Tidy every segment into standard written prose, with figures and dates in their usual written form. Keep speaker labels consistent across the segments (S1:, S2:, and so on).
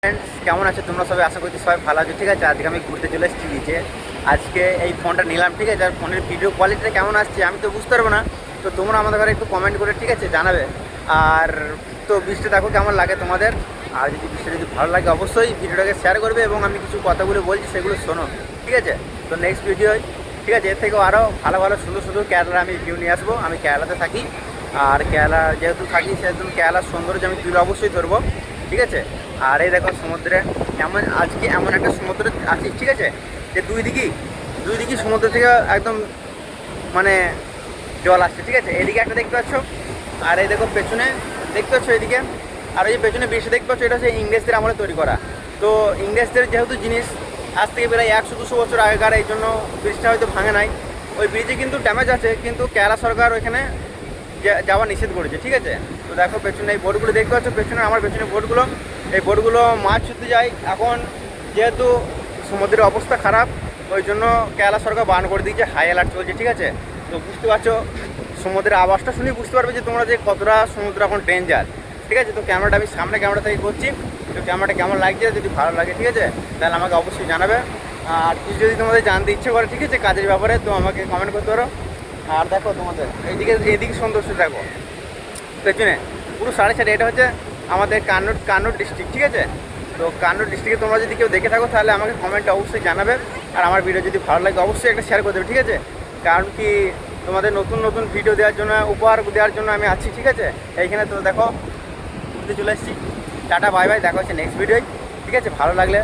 S1: Friends, কেমন আছে তোমরা সবাই? আশা করছি সবাই ভালো আছে। ঠিক আছে, আজকে আমি ঘুরতে চলে এসেছি নিচে। আজকে এই ফোনটা নিলাম, ঠিক আছে। আর ফোনের ভিডিও কোয়ালিটিটা কেমন আসছে আমি তো বুঝতে পারবো না, তো তোমরা আমাদের ঘরে একটু কমেন্ট করে, ঠিক আছে, জানাবে। আর তো বৃষ্টি দেখো কেমন লাগে তোমাদের। আর যদি বৃষ্টি যদি ভালো লাগে অবশ্যই ভিডিওটাকে শেয়ার করবে, এবং আমি কিছু কথাগুলো বলছি সেগুলো শোনো, ঠিক আছে। তো নেক্সট ভিডিও, ঠিক আছে, এর থেকেও আরও ভালো ভালো সুন্দর সুন্দর কেরালার আমি ভিডিও নিয়ে আসবো। আমি কেরালাতে থাকি, আর কেরালা যেহেতু থাকি সেহেতু কেরালার সৌন্দর্য আমি তুলে অবশ্যই ধরবো, ঠিক আছে। আর এই দেখো সমুদ্রে আজকে এমন একটা সমুদ্রে আছি, ঠিক আছে, যে দুই দিকেই সমুদ্র থেকে একদম মানে জল আসছে, ঠিক আছে। এদিকে একটা দেখতে পাচ্ছ, আর এই দেখো পেছনে দেখতে পাচ্ছ এদিকে। আর এই যে পেছনে ব্রিজটা দেখতে পাচ্ছ, এটা হচ্ছে ইংরেজদের আমলে তৈরি করা। তো ইংরেজদের যেহেতু জিনিস আজ থেকে প্রায় 100-200 বছর আগেকার, এই জন্য ব্রিজটা হয়তো ভাঙে নাই। ওই ব্রিজে কিন্তু ড্যামেজ আছে, কিন্তু কেরালা সরকার ওইখানে যাওয়া নিষেধ করেছে, ঠিক আছে। তো দেখো পেছনে এই বোটগুলো দেখতে পাচ্ছ, পেছনে আমার পেছনে বোটগুলো, এই বোটগুলো মাছ ছুটতে যায়। এখন যেহেতু সমুদ্রের অবস্থা খারাপ, ওই জন্য কেরালা সরকার বান করে দিয়েছে, হাই অ্যালার্ট চলছে, ঠিক আছে। তো বুঝতে পারছো, সমুদ্রের আওয়াজটা শুনে বুঝতে পারবে যে তোমরা যে কতটা সমুদ্র এখন ডেঞ্জার, ঠিক আছে। তো ক্যামেরাটা আমি সামনে ক্যামেরা থেকে করছি, তো ক্যামেরাটা কেমন লাগছে, যদি ভালো লাগে, ঠিক আছে, তাহলে আমাকে অবশ্যই জানাবে। আর কিছু যদি তোমাদের জানতে ইচ্ছে করে, ঠিক আছে, কাজের ব্যাপারে, তো আমাকে কমেন্ট করতে পারো। আর দেখো তোমাদের এইদিকে সৌন্দর্য দেখো পেছনে পুরো সাড়ে সাড়ে, এটা হচ্ছে আমাদের কান্নুর ডিস্ট্রিক্ট, ঠিক আছে। তো কান্নুর ডিস্ট্রিক্টে তোমরা যদি কেউ দেখে থাকো তাহলে আমাকে কমেন্টে অবশ্যই জানাবে। আর আমার ভিডিও যদি ভালো লাগে অবশ্যই একটা শেয়ার করে দেবে, ঠিক আছে। কারণ কি, তোমাদের নতুন নতুন ভিডিও দেওয়ার জন্য, উপহার দেওয়ার জন্য আমি আছি, ঠিক আছে। এইখানে তো দেখো ঘুরতে চলে এসেছি। টাটা, বাই বাই, দেখা হচ্ছে নেক্সট ভিডিওয়, ঠিক আছে। ভালো লাগলে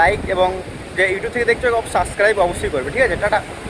S1: লাইক, এবং যে ইউটিউব থেকে দেখছো সাবস্ক্রাইব অবশ্যই করবে, ঠিক আছে। টাটা।